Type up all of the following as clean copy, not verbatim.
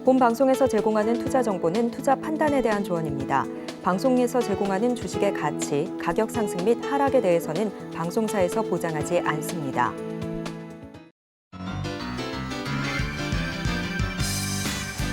본 방송에서 제공하는 투자 정보는 투자 판단에 대한 조언입니다. 방송에서 제공하는 주식의 가치, 가격 상승 및 하락에 대해서는 방송사에서 보장하지 않습니다.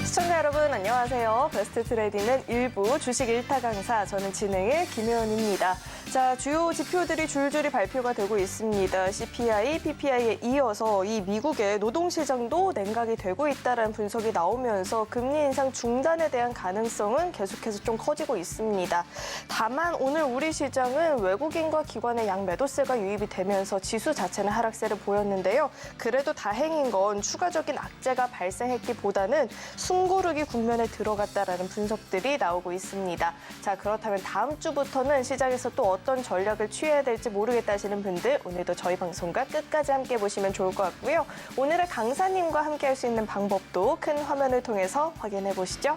시청자 여러분 안녕하세요. 베스트 트레이딩은 일부 주식 1타 강사, 저는 진행의 김혜원입니다. 자, 주요 지표들이 줄줄이 발표가 되고 있습니다. CPI, PPI에 이어서 이 미국의 노동시장도 냉각이 되고 있다는 분석이 나오면서 금리 인상 중단에 대한 가능성은 계속해서 좀 커지고 있습니다. 다만 오늘 우리 시장은 외국인과 기관의 양매도세가 유입이 되면서 지수 자체는 하락세를 보였는데요. 그래도 다행인 건 추가적인 악재가 발생했기보다는 숨고르기 국면에 들어갔다라는 분석들이 나오고 있습니다. 자, 그렇다면 다음 주부터는 시장에서 또 어떤 전략을 취해야 될지 모르겠다 하시는 분들, 오늘도 저희 방송과 끝까지 함께 보시면 좋을 것 같고요. 오늘의 강사님과 함께 할 수 있는 방법도 큰 화면을 통해서 확인해 보시죠.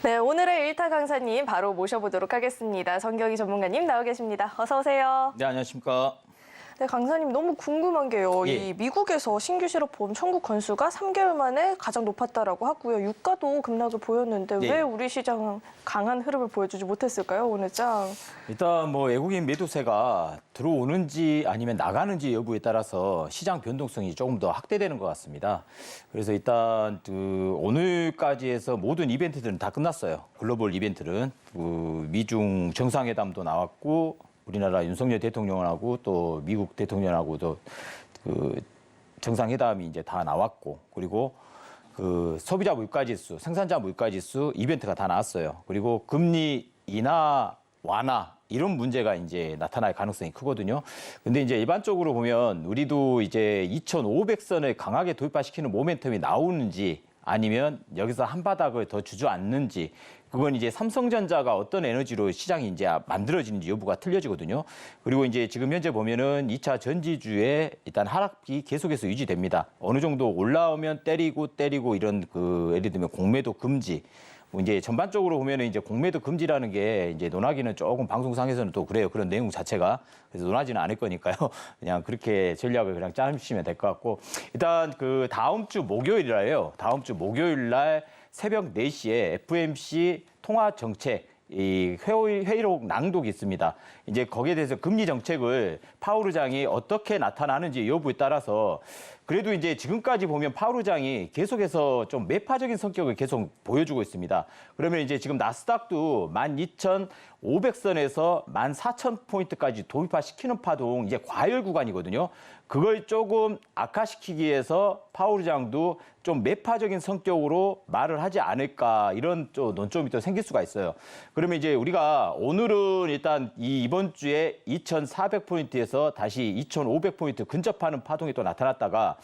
네, 오늘의 1타 강사님 바로 모셔보도록 하겠습니다. 정경희 전문가님 나와 계십니다. 어서 오세요. 네, 안녕하십니까. 네, 강사님 너무 궁금한 게요. 예. 이 미국에서 신규 실업보험 청구 건수가 3개월 만에 가장 높았다라고 하고요. 유가도 급락을 보였는데 예. 왜 우리 시장은 강한 흐름을 보여주지 못했을까요, 오늘 장? 일단 뭐 외국인 매도세가 들어오는지 아니면 나가는지 여부에 따라서 시장 변동성이 조금 더 확대되는 것 같습니다. 그래서 일단 오늘까지 해서 모든 이벤트들은 다 끝났어요. 글로벌 이벤트는 미중 정상회담도 나왔고, 우리나라 윤석열 대통령하고 또 미국 대통령하고도 정상회담이 이제 다 나왔고, 그리고 소비자 물가지수, 생산자 물가지수 이벤트가 다 나왔어요. 그리고 금리 인하, 완화 이런 문제가 이제 나타날 가능성이 크거든요. 근데 이제 일반적으로 보면 우리도 이제 2,500선을 강하게 돌파시키는 모멘텀이 나오는지 아니면 여기서 한 바닥을 더 주저앉는지, 그건 이제 삼성전자가 어떤 에너지로 시장이 이제 만들어지는지 여부가 틀려지거든요. 그리고 이제 지금 현재 보면은 2차 전지주에 일단 하락이 계속해서 유지됩니다. 어느 정도 올라오면 때리고 이런 예를 들면 공매도 금지. 뭐 이제 전반적으로 보면은 이제 공매도 금지라는 게 이제 논하기는 조금 방송상에서는 또 그래요. 그런 내용 자체가. 그래서 논하지는 않을 거니까요. 그냥 그렇게 전략을 그냥 짜주시면 될 것 같고. 일단 다음 주 목요일이라요. 다음 주 목요일 날 새벽 4시에 FOMC 통화 정책 회의록 낭독이 있습니다. 이제 거기에 대해서 금리 정책을 파월 의장이 어떻게 나타나는지 여부에 따라서, 그래도 이제 지금까지 보면 파월 의장이 계속해서 좀 매파적인 성격을 계속 보여주고 있습니다. 그러면 이제 지금 나스닥도 12,500선에서 14,000포인트까지 돌파시키는 파동, 이제 과열 구간이거든요. 그걸 조금 악화시키기 위해서 파월 의장도 좀 매파적인 성격으로 말을 하지 않을까, 이런 또 논점이 또 생길 수가 있어요. 그러면 이제 우리가 오늘은 일단 이번 주에 2,400포인트에서 다시 2,500포인트 근접하는 파동이 또 나타났다가,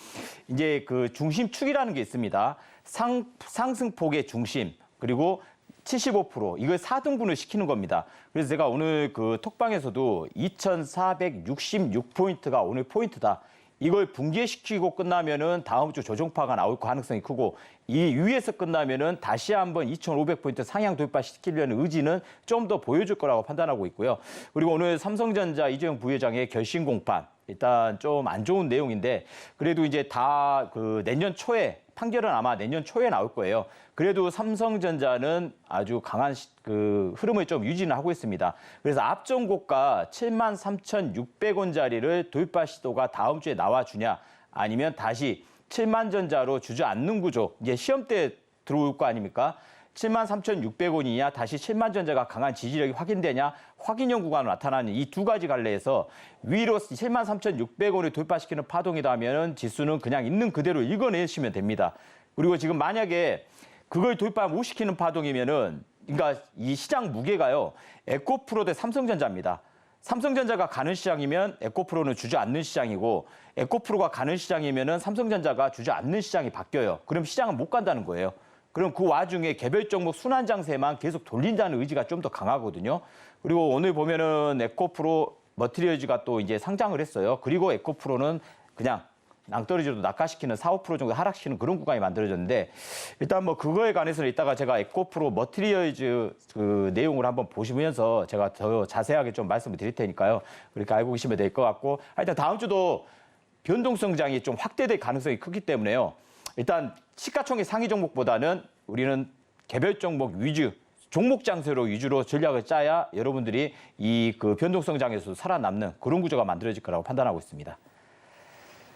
이제 중심축이라는 게 있습니다. 상승폭의 중심, 그리고 75% 이걸 4등분을 시키는 겁니다. 그래서 제가 오늘 톡방에서도 2,466포인트가 오늘 포인트다. 이걸 붕괴시키고 끝나면은 다음 주 조정파가 나올 가능성이 크고, 이 위에서 끝나면은 다시 한번 2,500포인트 상향 돌파시키려는 의지는 좀 더 보여줄 거라고 판단하고 있고요. 그리고 오늘 삼성전자 이재용 부회장의 결심 공판, 일단 좀 안 좋은 내용인데, 그래도 이제 다 내년 초에, 판결은 아마 내년 초에 나올 거예요. 그래도 삼성전자는 아주 강한 흐름을 좀 유지는 하고 있습니다. 그래서 앞전 고가 73,600원짜리를 돌파 시도가 다음 주에 나와주냐, 아니면 다시 7만전자로 주저앉는 구조, 이제 시험 때 들어올 거 아닙니까? 73,600원이냐, 다시 7만전자가 강한 지지력이 확인되냐, 확인형 구간으로 나타나는 이 두 가지 갈래에서 위로 73,600원을 돌파시키는 파동이라면 지수는 그냥 있는 그대로 읽어내시면 됩니다. 그리고 지금 만약에 그걸 돌파 못 시키는 파동이면은, 그러니까 이 시장 무게가요, 에코프로 대 삼성전자입니다. 삼성전자가 가는 시장이면 에코프로는 주저앉는 시장이고, 에코프로가 가는 시장이면은 삼성전자가 주저앉는 시장이 바뀌어요. 그럼 시장은 못 간다는 거예요. 그럼 그 와중에 개별 종목 순환 장세만 계속 돌린다는 의지가 좀 더 강하거든요. 그리고 오늘 보면은 에코프로 머티리얼즈가 또 이제 상장을 했어요. 그리고 에코프로는 그냥 낭떠러지로 낙하시키는 4, 5% 정도 하락시키는 그런 구간이 만들어졌는데 일단 뭐 그거에 관해서는 이따가 제가 에코프로 머티리얼즈 그 내용을 한번 보시면서 제가 더 자세하게 좀 말씀을 드릴 테니까요. 그렇게 알고 계시면 될 것 같고 하여튼 다음 주도 변동성장이 좀 확대될 가능성이 크기 때문에요. 일단 시가총액 상위 종목보다는 우리는 개별 종목 위주, 종목 장세로 위주로 전략을 짜야 여러분들이 이 그 변동성장에서 살아남는 그런 구조가 만들어질 거라고 판단하고 있습니다.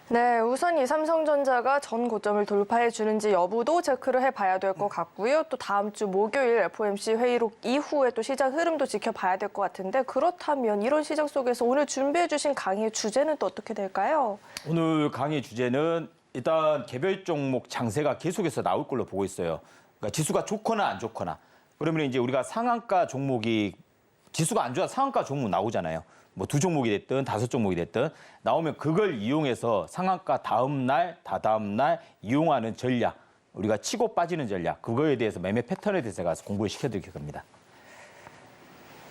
네, 우선 이 삼성전자가 전 고점을 돌파해 주는지 여부도 체크를 해봐야 될 것 같고요. 또 다음 주 목요일 FOMC 회의록 이후에 또 시장 흐름도 지켜봐야 될 것 같은데 그렇다면 이런 시장 속에서 오늘 준비해 주신 강의의 주제는 또 어떻게 될까요? 오늘 강의 주제는 일단 개별 종목 장세가 계속해서 나올 걸로 보고 있어요. 그러니까 지수가 좋거나 안 좋거나. 그러면 이제 우리가 상한가 종목이 지수가 안 좋아 상한가 종목 나오잖아요. 뭐 2종목이 됐든 5종목이 됐든 나오면 그걸 이용해서 상한가 다음 날, 다다음 날 이용하는 전략, 우리가 치고 빠지는 전략, 그거에 대해서 매매 패턴에 대해서 제가 공부를 시켜드릴 겁니다.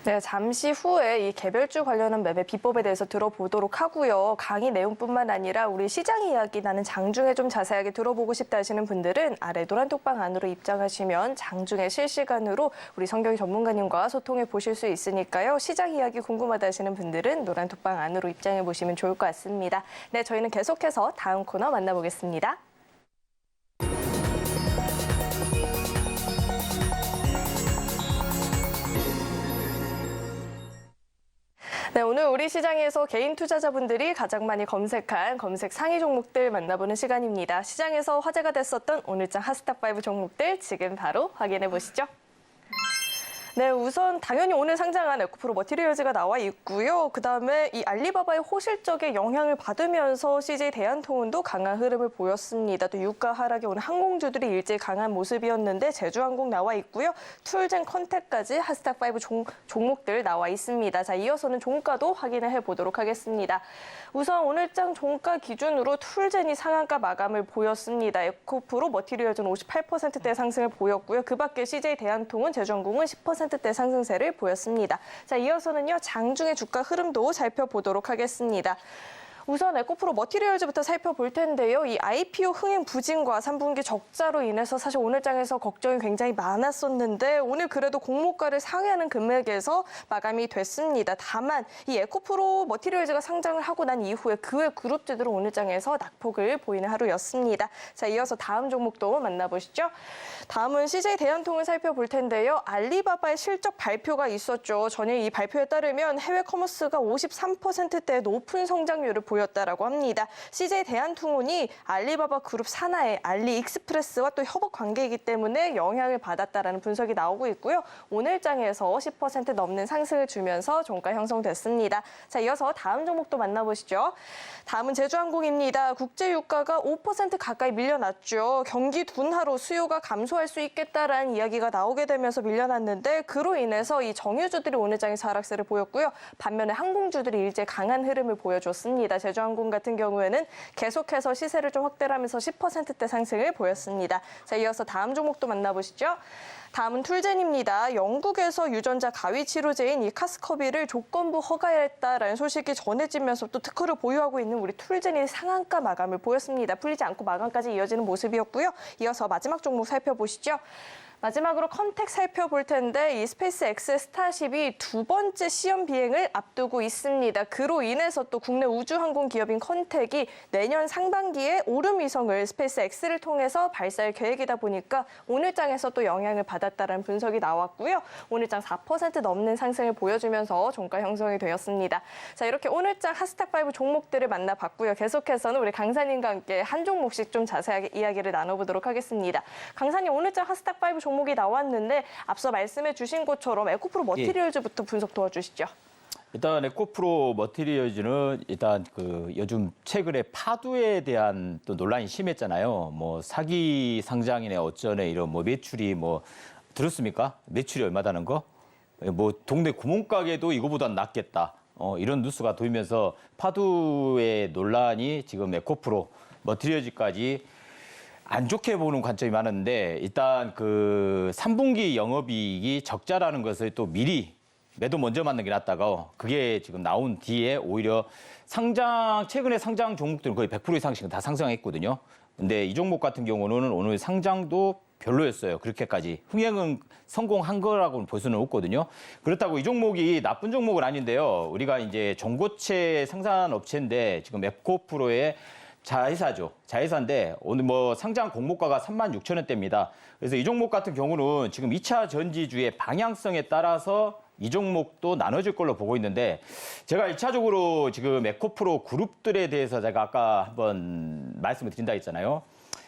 네, 잠시 후에 이 개별주 관련한 매매 비법에 대해서 들어보도록 하고요. 강의 내용뿐만 아니라 우리 시장 이야기 나는 장중에 좀 자세하게 들어보고 싶다 하시는 분들은 아래 노란 톡방 안으로 입장하시면 장중에 실시간으로 우리 성경희 전문가님과 소통해 보실 수 있으니까요. 시장 이야기 궁금하다 하시는 분들은 노란 톡방 안으로 입장해 보시면 좋을 것 같습니다. 네, 저희는 계속해서 다음 코너 만나보겠습니다. 네, 오늘 우리 시장에서 개인 투자자분들이 가장 많이 검색한 검색 상위 종목들 만나보는 시간입니다. 시장에서 화제가 됐었던 오늘장 핫스탑5 종목들 지금 바로 확인해 보시죠. 네, 우선 당연히 오늘 상장한 에코프로 머티리얼즈가 나와 있고요. 그다음에 이 알리바바의 호실적에 영향을 받으면서 CJ 대한통운도 강한 흐름을 보였습니다. 또 유가 하락에 오늘 항공주들이 일제히 강한 모습이었는데 제주항공 나와 있고요. 툴젠 컨택까지 핫스탑5 종목들 나와 있습니다. 자, 이어서는 종가도 확인을 해보도록 하겠습니다. 우선 오늘장 종가 기준으로 툴젠이 상한가 마감을 보였습니다. 에코프로 머티리얼즈는 58%대 상승을 보였고요. 그 밖에 CJ 대한통운, 제주항공은 10%대 상승세를 보였습니다. 자, 이어서는요, 장중의 주가 흐름도 살펴보도록 하겠습니다. 우선 에코프로 머티리얼즈부터 살펴볼 텐데요. 이 IPO 흥행 부진과 3분기 적자로 인해서 사실 오늘 장에서 걱정이 굉장히 많았었는데 오늘 그래도 공모가를 상회하는 금액에서 마감이 됐습니다. 다만 이 에코프로 머티리얼즈가 상장을 하고 난 이후에 그 외 그룹주들은 오늘 장에서 낙폭을 보이는 하루였습니다. 자, 이어서 다음 종목도 만나보시죠. 다음은 CJ 대한통을 살펴볼 텐데요. 알리바바의 실적 발표가 있었죠. 전일 이 발표에 따르면 해외 커머스가 53%대 높은 성장률을 보였다라고 합니다. CJ 대한통운이 알리바바 그룹 산하의 알리익스프레스와 또 협업 관계이기 때문에 영향을 받았다라는 분석이 나오고 있고요. 오늘 장에서 10% 넘는 상승을 주면서 종가 형성됐습니다. 자, 이어서 다음 종목도 만나보시죠. 다음은 제주항공입니다. 국제 유가가 5% 가까이 밀려났죠. 경기 둔화로 수요가 감소할 수 있겠다라는 이야기가 나오게 되면서 밀려났는데 그로 인해서 이 정유주들이 오늘 장에서 하락세를 보였고요. 반면에 항공주들이 일제 강한 흐름을 보여줬습니다. 제주항공 같은 경우에는 계속해서 시세를 좀 확대를 하면서 10%대 상승을 보였습니다. 자, 이어서 다음 종목도 만나보시죠. 다음은 툴젠입니다. 영국에서 유전자 가위 치료제인 이 카스커비를 조건부 허가했다라는 소식이 전해지면서 또 특허를 보유하고 있는 우리 툴젠이 상한가 마감을 보였습니다. 풀리지 않고 마감까지 이어지는 모습이었고요. 이어서 마지막 종목 살펴보시죠. 마지막으로 컨택 살펴볼 텐데 이 스페이스X의 스타쉽이 두 번째 시험 비행을 앞두고 있습니다. 그로 인해서 또 국내 우주항공 기업인 컨택이 내년 상반기에 오름위성을 스페이스X를 통해서 발사할 계획이다 보니까 오늘장에서 또 영향을 받았다는 분석이 나왔고요. 오늘장 4% 넘는 상승을 보여주면서 종가 형성이 되었습니다. 자, 이렇게 오늘장 핫스탑5 종목들을 만나봤고요. 계속해서는 우리 강사님과 함께 한 종목씩 좀 자세하게 이야기를 나눠보도록 하겠습니다. 강사님, 오늘장 핫스탑5 종목이 나왔는데 앞서 말씀해 주신 것처럼 에코프로 머티리얼즈부터 분석 도와주시죠. 일단 에코프로 머티리얼즈는 일단 그 요즘 최근에 파두에 대한 또 논란이 심했잖아요. 뭐 사기 상장이네 어쩌네 이런 뭐 매출이 뭐 들었습니까? 매출이 얼마다는 거? 뭐 동네 구멍가게도 이거보다 낫겠다. 이런 뉴스가 돌면서 파두의 논란이 지금 에코프로 머티리얼즈까지 안 좋게 보는 관점이 많은데 일단 그 3분기 영업이익이 적자라는 것을 또 미리 매도 먼저 맞는 게 낫다가 그게 지금 나온 뒤에 오히려 최근에 상장 종목들은 거의 100% 이상씩은 다 상승했거든요. 근데 이 종목 같은 경우는 오늘 상장도 별로였어요. 그렇게까지. 흥행은 성공한 거라고는 볼 수는 없거든요. 그렇다고 이 종목이 나쁜 종목은 아닌데요. 우리가 이제 전고체 생산 업체인데 지금 에코프로의 자회사죠. 자회사인데 오늘 뭐 상장 공모가가 36,000원대입니다. 그래서 이 종목 같은 경우는 지금 2차 전지주의 방향성에 따라서 이 종목도 나눠질 걸로 보고 있는데 제가 1차적으로 지금 에코프로 그룹들에 대해서 제가 아까 한번 말씀을 드린다 했잖아요.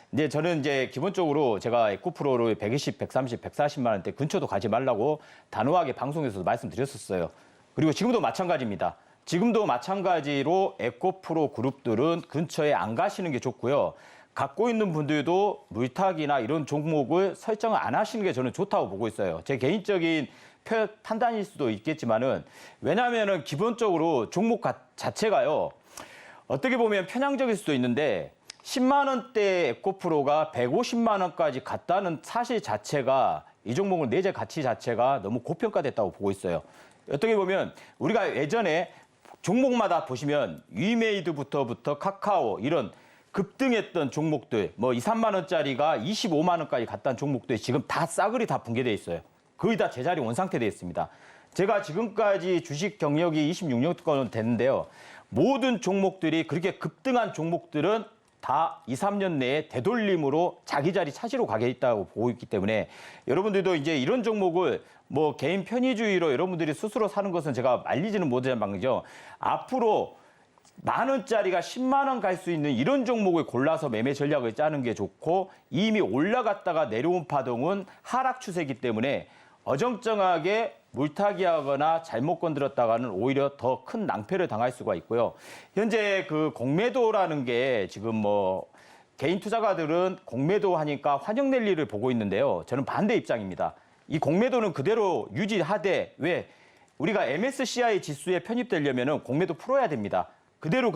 근데 저는 이제 기본적으로 제가 에코프로를 120, 130, 140만 원대 근처도 가지 말라고 단호하게 방송에서도 말씀드렸었어요. 그리고 지금도 마찬가지입니다. 지금도 마찬가지로 에코프로 그룹들은 근처에 안 가시는 게 좋고요. 갖고 있는 분들도 물타기나 이런 종목을 설정을 안 하시는 게 저는 좋다고 보고 있어요. 제 개인적인 판단일 수도 있겠지만은 왜냐하면은 기본적으로 종목 자체가요. 어떻게 보면 편향적일 수도 있는데 10만 원대 에코프로가 150만 원까지 갔다는 사실 자체가 이 종목은 내재 가치 자체가 너무 고평가됐다고 보고 있어요. 어떻게 보면 우리가 예전에 종목마다 보시면 위메이드부터 카카오 이런 급등했던 종목들 뭐 2, 3만 원짜리가 25만 원까지 갔다는 종목들이 지금 다 싸그리 다 붕괴돼 있어요. 거의 다 제자리 원상태돼 있습니다. 제가 지금까지 주식 경력이 26년 됐는데요. 모든 종목들이 그렇게 급등한 종목들은 다 2, 3년 내에 되돌림으로 자기 자리 찾으러 가게 있다고 보고 있기 때문에 여러분들도 이제 이런 종목을 뭐 개인 편의주의로 여러분들이 스스로 사는 것은 제가 말리지는 못하는 방이죠. 앞으로 만 원짜리가 10만 원 갈 수 있는 이런 종목을 골라서 매매 전략을 짜는 게 좋고 이미 올라갔다가 내려온 파동은 하락 추세이기 때문에 어정쩡하게 물타기하거나 잘못 건드렸다가는 오히려 더 큰 낭패를 당할 수가 있고요. 현재 그 공매도라는 게 지금 뭐 개인 투자가들은 공매도 하니까 환영 랠리를 보고 있는데요. 저는 반대 입장입니다. 이 공매도는 그대로 유지하되 왜 우리가 MSCI 지수에 편입되려면 공매도 풀어야 됩니다. 그대로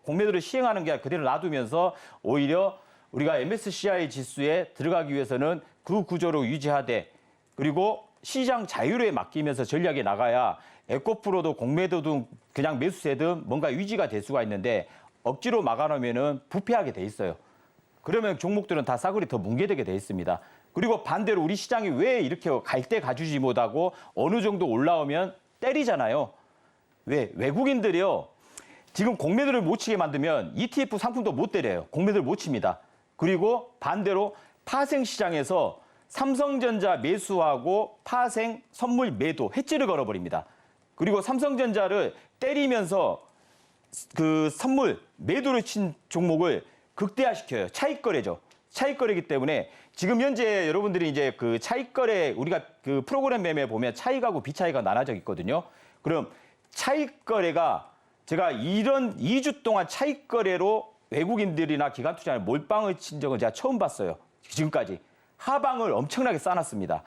공매도를 시행하는 게 아니라 그대로 놔두면서 오히려 우리가 MSCI 지수에 들어가기 위해서는 그 구조로 유지하되 그리고 시장 자유로에 맡기면서 전략에 나가야 에코프로도 공매도도 그냥 매수세든 뭔가 유지가 될 수가 있는데 억지로 막아놓으면 부패하게 돼 있어요. 그러면 종목들은 다 싸그리 더 뭉개되게 돼 있습니다. 그리고 반대로 우리 시장이 왜 이렇게 갈 때 가주지 못하고 어느 정도 올라오면 때리잖아요. 왜? 외국인들이요. 지금 공매도를 못 치게 만들면 ETF 상품도 못 때려요. 공매도를 못 칩니다. 그리고 반대로 파생 시장에서 삼성전자 매수하고 파생 선물 매도 해지를 걸어버립니다. 그리고 삼성전자를 때리면서 그 선물 매도를 친 종목을 극대화시켜요. 차익거래죠. 차익거래이기 때문에 지금 현재 여러분들이 이제 그 차익거래 우리가 그 프로그램 매매 보면 차익하고 비차익가 나눠져 있거든요. 그럼 차익거래가 제가 이런 2주 동안 차익거래로 외국인들이나 기관투자에 몰빵을 친 적은 제가 처음 봤어요. 지금까지. 하방을 엄청나게 쌓아놨습니다.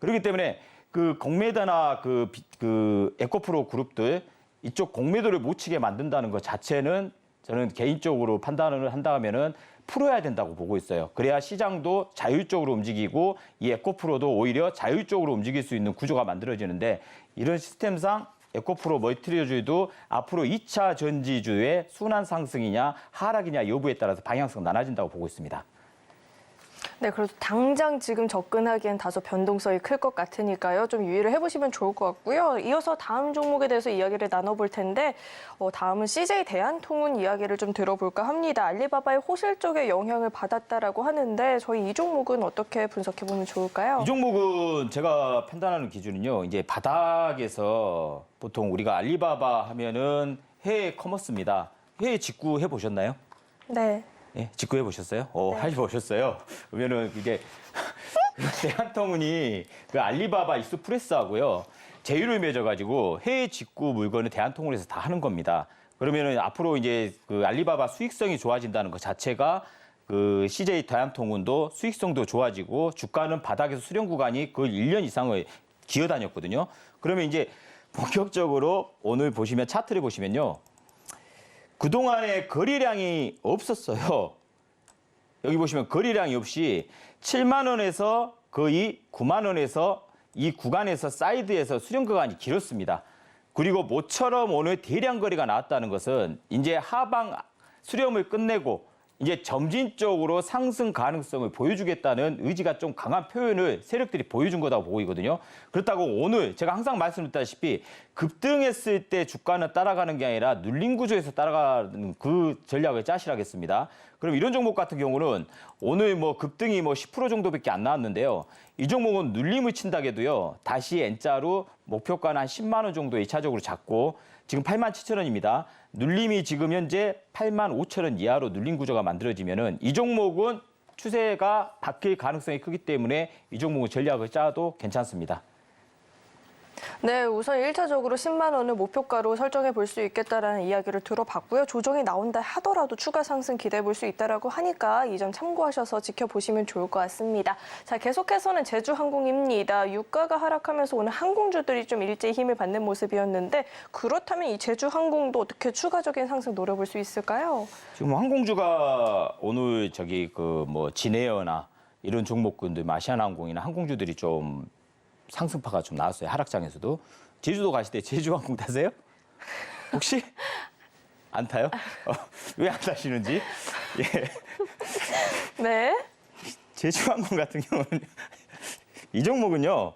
그렇기 때문에 그 공매도나 그 에코프로 그룹들 이쪽 공매도를 못 치게 만든다는 것 자체는 저는 개인적으로 판단을 한다면은 풀어야 된다고 보고 있어요. 그래야 시장도 자율적으로 움직이고 이 에코프로도 오히려 자율적으로 움직일 수 있는 구조가 만들어지는데 이런 시스템상 에코프로 멀티리얼주도 앞으로 2차 전지주의 순환 상승이냐 하락이냐 여부에 따라서 방향성 나눠진다고 보고 있습니다. 네, 그래도 당장 지금 접근하기엔 다소 변동성이 클 것 같으니까요. 좀 유의를 해보시면 좋을 것 같고요. 이어서 다음 종목에 대해서 이야기를 나눠볼 텐데 다음은 CJ 대한통운 이야기를 좀 들어볼까 합니다. 알리바바의 호실 쪽에 영향을 받았다라고 하는데 저희 이 종목은 어떻게 분석해보면 좋을까요? 이 종목은 제가 판단하는 기준은요. 이제 바닥에서 보통 우리가 알리바바 하면은 해외 커머스입니다. 해외 직구 해보셨나요? 네. 예, 직구해 보셨어요? 네. 해보셨어요? 그러면은 이게 대한통운이 그 알리바바 익스프레스하고요 제휴를 맺어가지고 해외 직구 물건을 대한통운에서 다 하는 겁니다. 그러면은 앞으로 이제 그 알리바바 수익성이 좋아진다는 것 자체가 그 CJ 대한통운도 수익성도 좋아지고 주가는 바닥에서 수렴 구간이 거의 1년 이상을 기어다녔거든요. 그러면 이제 본격적으로 오늘 보시면 차트를 보시면요. 그동안에 거래량이 없었어요. 여기 보시면 거래량이 없이 7만 원에서 거의 9만 원에서 이 구간에서 사이드에서 수령 구간이 길었습니다. 그리고 모처럼 오늘 대량 거래가 나왔다는 것은 이제 하방 수렴을 끝내고 이제 점진적으로 상승 가능성을 보여주겠다는 의지가 좀 강한 표현을 세력들이 보여준 거라고 보이거든요. 그렇다고 오늘 제가 항상 말씀드렸다시피 급등했을 때 주가는 따라가는 게 아니라 눌림 구조에서 따라가는 그 전략을 짜시라겠습니다. 그럼 이런 종목 같은 경우는 오늘 뭐 급등이 뭐 10% 정도밖에 안 나왔는데요. 이 종목은 눌림을 친다게도요. 다시 N자로 목표가는 한 10만 원 정도 2차적으로 잡고 지금 87,000원입니다. 눌림이 지금 현재 85,000원 이하로 눌림 구조가 만들어지면은 이 종목은 추세가 바뀔 가능성이 크기 때문에 이 종목은 전략을 짜도 괜찮습니다. 네, 우선 1차적으로 10만 원을 목표가로 설정해 볼 수 있겠다라는 이야기를 들어봤고요. 조정이 나온다 하더라도 추가 상승 기대해 볼 수 있다라고 하니까 이 점 참고하셔서 지켜보시면 좋을 것 같습니다. 자, 계속해서는 제주항공입니다. 유가가 하락하면서 오늘 항공주들이 좀 일제히 힘을 받는 모습이었는데 그렇다면 이 제주항공도 어떻게 추가적인 상승 노려볼 수 있을까요? 지금 항공주가 오늘 진에어나 이런 종목군들 아시아나항공이나 항공주들이 좀 상승파가 좀 나왔어요. 하락장에서도. 제주도 가실 때 제주항공 타세요? 혹시? 안 타요? 왜 안 타시는지? 예. 네. 제주항공 같은 경우는 이 종목은요.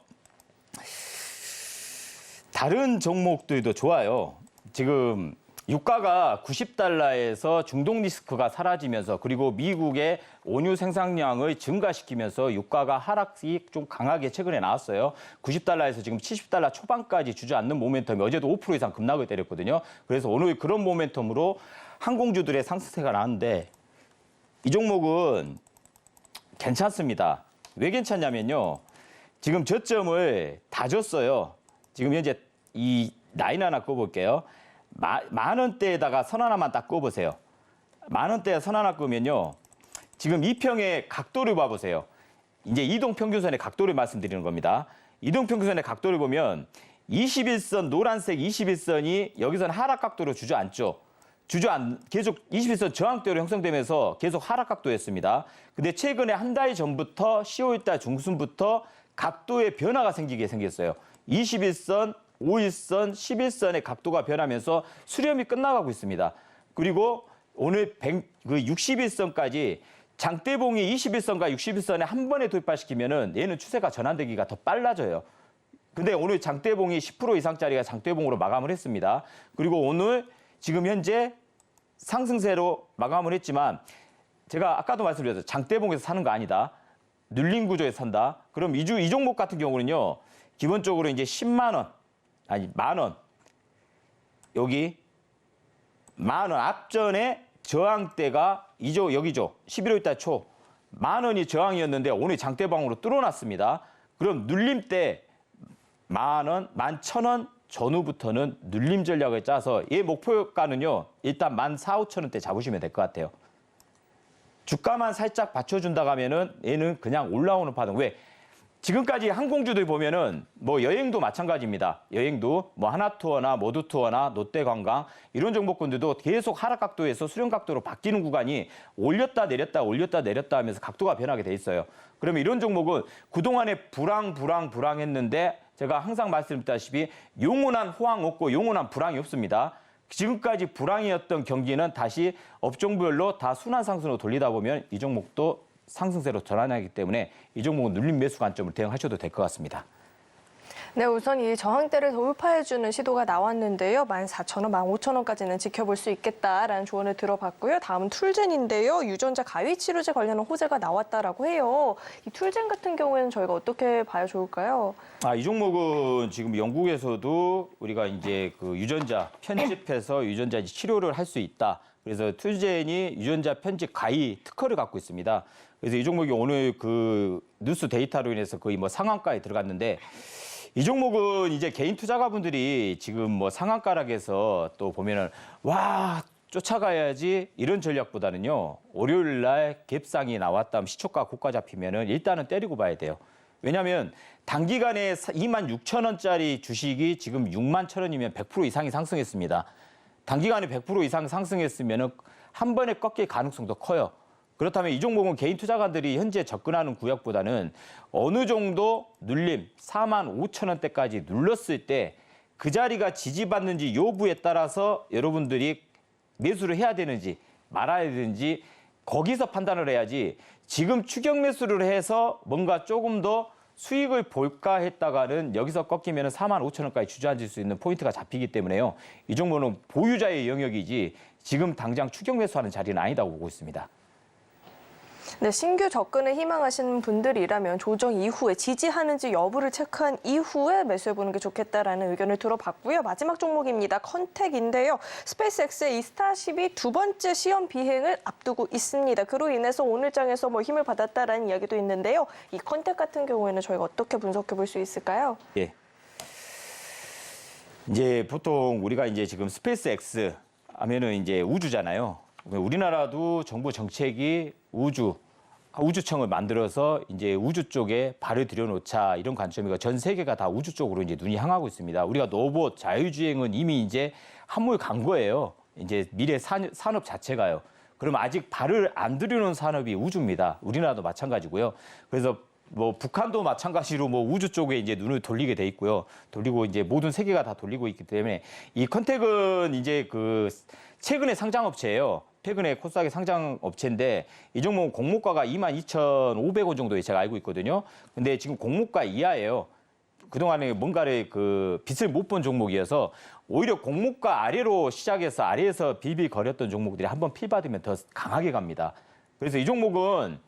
다른 종목들도 좋아요. 지금 유가가 90달러에서 중동 리스크가 사라지면서 그리고 미국의 원유 생산량을 증가시키면서 유가가 하락이 좀 강하게 최근에 나왔어요. 90달러에서 지금 70달러 초반까지 주저앉는 모멘텀이 어제도 5% 이상 급락을 때렸거든요. 그래서 오늘 그런 모멘텀으로 항공주들의 상승세가 나왔는데 이 종목은 괜찮습니다. 왜 괜찮냐면요. 지금 저점을 다 줬어요. 지금 현재 이 라인 하나 꼽을게요. 만 원대에다가 선 하나만 딱 꼽으세요. 만 원대에 선 하나 끄면요. 지금 이평의 각도를 봐보세요. 이제 이동평균선의 각도를 말씀드리는 겁니다. 이동평균선의 각도를 보면 21선, 노란색 21선이 여기서는 하락 각도로 주저앉죠. 계속 21선 저항대로 형성되면서 계속 하락 각도였습니다. 근데 최근에 한 달 전부터 10월 달 중순부터 각도의 변화가 생겼어요. 21선, 5일선, 11선의 각도가 변하면서 수렴이 끝나가고 있습니다. 그리고 오늘 61선까지 장대봉이 21선과 61선에 한 번에 돌파시키면은 얘는 추세가 전환되기가 더 빨라져요. 근데 오늘 장대봉이 10% 이상짜리가 장대봉으로 마감을 했습니다. 그리고 오늘 지금 현재 상승세로 마감을 했지만 제가 아까도 말씀드렸죠. 장대봉에서 사는 거 아니다. 눌림 구조에서 산다. 그럼 이 종목 같은 경우는요. 기본적으로 이제 10만 원. 아니, 만 원. 여기 만 원 앞전에 저항대가 여기죠. 11월 달 초. 만 원이 저항이었는데 오늘 장대방으로 뚫어놨습니다. 그럼 눌림 때 만 원, 11,000원 전후부터는 눌림 전략을 짜서 얘 목표가는요. 일단 14,000~15,000원대 잡으시면 될 것 같아요. 주가만 살짝 받쳐준다고 하면은 얘는 그냥 올라오는 파동. 왜? 지금까지 항공주들 보면은 뭐 여행도 마찬가지입니다. 여행도 뭐 하나투어나 모두투어나 롯데관광 이런 종목군들도 계속 하락 각도에서 수렴 각도로 바뀌는 구간이 올렸다 내렸다 하면서 각도가 변하게 돼 있어요. 그러면 이런 종목은 그동안에 불황했는데 제가 항상 말씀드렸다시피 영원한 호황 없고 영원한 불황이 없습니다. 지금까지 불황이었던 경기는 다시 업종별로 다 순환 상승으로 돌리다 보면 이 종목도 상승세로 전환하기 때문에 이 종목은 눌림 매수 관점을 대응하셔도 될 것 같습니다. 네, 우선 이 저항대를 돌파해주는 시도가 나왔는데요. 14,000원, 15,000원까지는 지켜볼 수 있겠다라는 조언을 들어봤고요. 다음은 툴젠인데요. 유전자 가위 치료제 관련한 호재가 나왔다라고 해요. 이 툴젠 같은 경우에는 저희가 어떻게 봐야 좋을까요? 이 종목은 지금 영국에서도 우리가 이제 그 유전자 편집해서 유전자 치료를 할 수 있다. 그래서 툴젠이 유전자 편집 가위 특허를 갖고 있습니다. 그래서 이 종목이 오늘 그 뉴스 데이터로 인해서 거의 뭐 상한가에 들어갔는데 이 종목은 이제 개인 투자가분들이 지금 뭐 상한가락에서 또 보면은 와 쫓아가야지 이런 전략보다는요 월요일 날 갭상이 나왔다면 시초가 고가 잡히면은 일단은 때리고 봐야 돼요. 왜냐하면 단기간에 26,000원짜리 주식이 지금 61,000원이면 100% 이상이 상승했습니다. 단기간에 100% 이상 상승했으면은 한 번에 꺾일 가능성도 커요. 그렇다면 이 종목은 개인 투자가들이 현재 접근하는 구역보다는 어느 정도 눌림 45,000원대까지 눌렀을 때 그 자리가 지지받는지 여부에 따라서 여러분들이 매수를 해야 되는지 말아야 되는지 거기서 판단을 해야지 지금 추격 매수를 해서 뭔가 조금 더 수익을 볼까 했다가는 여기서 꺾이면 45,000원까지 주저앉을 수 있는 포인트가 잡히기 때문에요. 이 종목은 보유자의 영역이지 지금 당장 추격 매수하는 자리는 아니다고 보고 있습니다. 네, 신규 접근을 희망하시는 분들이라면 조정 이후에 지지하는지 여부를 체크한 이후에 매수해보는 게 좋겠다라는 의견을 들어봤고요. 마지막 종목입니다. 컨택인데요. 스페이스X의 이 스타쉽이 두 번째 시험 비행을 앞두고 있습니다. 그로 인해서 오늘 장에서 뭐 힘을 받았다라는 이야기도 있는데요. 이 컨택 같은 경우에는 저희가 어떻게 분석해 볼 수 있을까요? 예. 이제 보통 우리가 이제 지금 스페이스X 하면은 이제 우주잖아요. 우리나라도 정부 정책이 우주청을 만들어서 이제 우주 쪽에 발을 들여놓자 이런 관점이고 전 세계가 다 우주 쪽으로 이제 눈이 향하고 있습니다. 우리가 로봇, 자율주행은 이미 이제 한물 간 거예요. 이제 미래 산업 자체가요. 그럼 아직 발을 안 들여놓은 산업이 우주입니다. 우리나라도 마찬가지고요. 그래서 뭐 북한도 마찬가지로 뭐 우주 쪽에 이제 눈을 돌리게 돼 있고요. 돌리고 이제 모든 세계가 다 돌리고 있기 때문에 이 컨택은 이제 그 최근에 상장 업체예요. 최근에 코스닥에 상장 업체인데 이 종목은 공모가가 22,500원 정도에 제가 알고 있거든요. 근데 지금 공모가 이하예요. 그동안에 뭔가를 그 빛을 못 본 종목이어서 오히려 공모가 아래로 시작해서 아래에서 빌빌거렸던 종목들이 한번 필받으면 더 강하게 갑니다. 그래서 이 종목은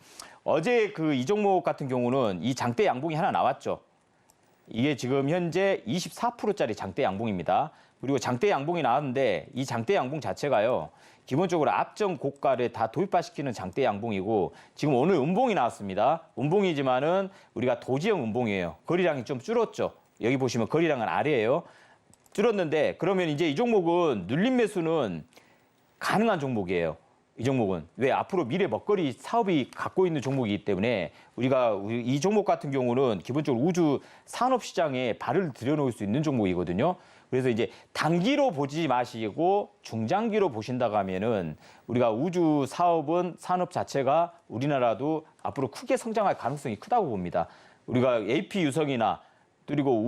어제 그 이 종목 같은 경우는 이 장대 양봉이 하나 나왔죠. 이게 지금 현재 24%짜리 장대 양봉입니다. 그리고 장대 양봉이 나왔는데 이 장대 양봉 자체가요. 기본적으로 앞전 고가를 다 돌파시키는 장대 양봉이고 지금 오늘 음봉이 나왔습니다. 음봉이지만은 우리가 도지형 음봉이에요. 거래량이 좀 줄었죠. 여기 보시면 거래량은 아래예요. 줄었는데 그러면 이제 이 종목은 눌림 매수는 가능한 종목이에요. 이 종목은 왜 앞으로 미래 먹거리 사업이 갖고 있는 종목이기 때문에 우리가 이 종목 같은 경우는 기본적으로 우주 산업 시장에 발을 들여놓을 수 있는 종목이거든요. 그래서 이제 단기로 보지 마시고 중장기로 보신다고 하면은 우리가 우주 사업은 산업 자체가 우리나라도 앞으로 크게 성장할 가능성이 크다고 봅니다. 우리가 AP 유성이나 그리고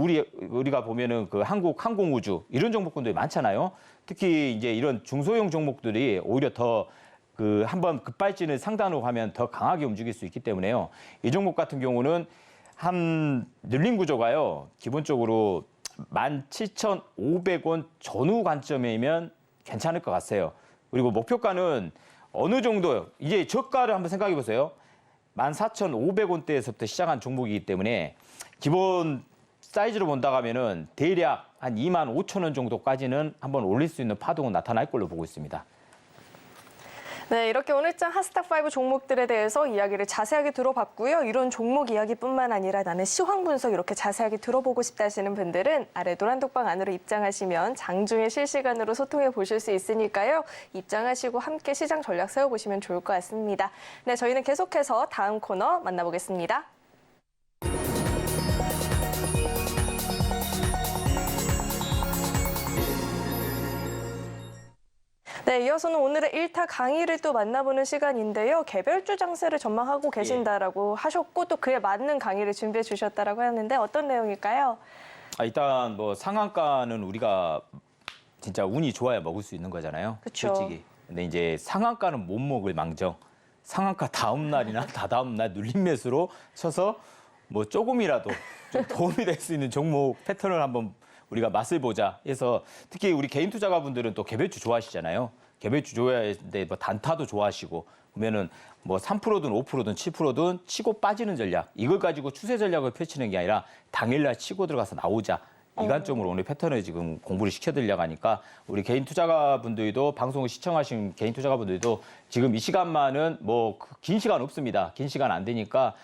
우리가 보면은 그 한국 항공우주 이런 종목군들이 많잖아요. 특히 이제 이런 중소형 종목들이 오히려 더 그 한번 급발진을 상단으로 하면 더 강하게 움직일 수 있기 때문에요. 이 종목 같은 경우는 한 눌림 구조가요. 기본적으로 17,500원 전후 관점이면 괜찮을 것 같아요. 그리고 목표가는 어느 정도 이제 저가를 한번 생각해 보세요. 14,500원대에서부터 시작한 종목이기 때문에 기본 사이즈로 본다고 하면은 대략 한 25,000원 정도까지는 한번 올릴 수 있는 파동은 나타날 걸로 보고 있습니다. 네, 이렇게 오늘장 핫스탁5 종목들에 대해서 이야기를 자세하게 들어봤고요. 이런 종목 이야기뿐만 아니라 나는 시황 분석 이렇게 자세하게 들어보고 싶다 하시는 분들은 아래 노란 독방 안으로 입장하시면 장중에 실시간으로 소통해 보실 수 있으니까요. 입장하시고 함께 시장 전략 세워보시면 좋을 것 같습니다. 네, 저희는 계속해서 다음 코너 만나보겠습니다. 네, 이어서는 오늘의 1타 강의를 또 만나보는 시간인데요. 개별주 장세를 전망하고 계신다라고 하셨고 또 그에 맞는 강의를 준비해 주셨다라고 하는데 어떤 내용일까요? 일단 뭐 상한가는 우리가 진짜 운이 좋아야 먹을 수 있는 거잖아요. 그쵸. 솔직히. 근데 이제 상한가는 못 먹을 망정. 상한가 다음 날이나 다다음 날 눌림 매수로 쳐서 뭐 조금이라도 좀 도움이 될 수 있는 종목 패턴을 한번 우리가 맛을 보자 해서 특히 우리 개인 투자가분들은 또 개별주 좋아하시잖아요. 개별주 좋아하는데 뭐 단타도 좋아하시고 보면은 뭐 3%든 5%든 7%든 치고 빠지는 전략 이걸 가지고 추세 전략을 펼치는 게 아니라 당일날 치고 들어가서 나오자 이 관점으로 오늘 패턴을 지금 공부를 시켜드리려고 하니까 우리 개인 투자가분들도 방송을 시청하신 개인 투자가분들도 지금 이 시간만은 뭐 긴 시간 없습니다. 긴 시간 안 되니까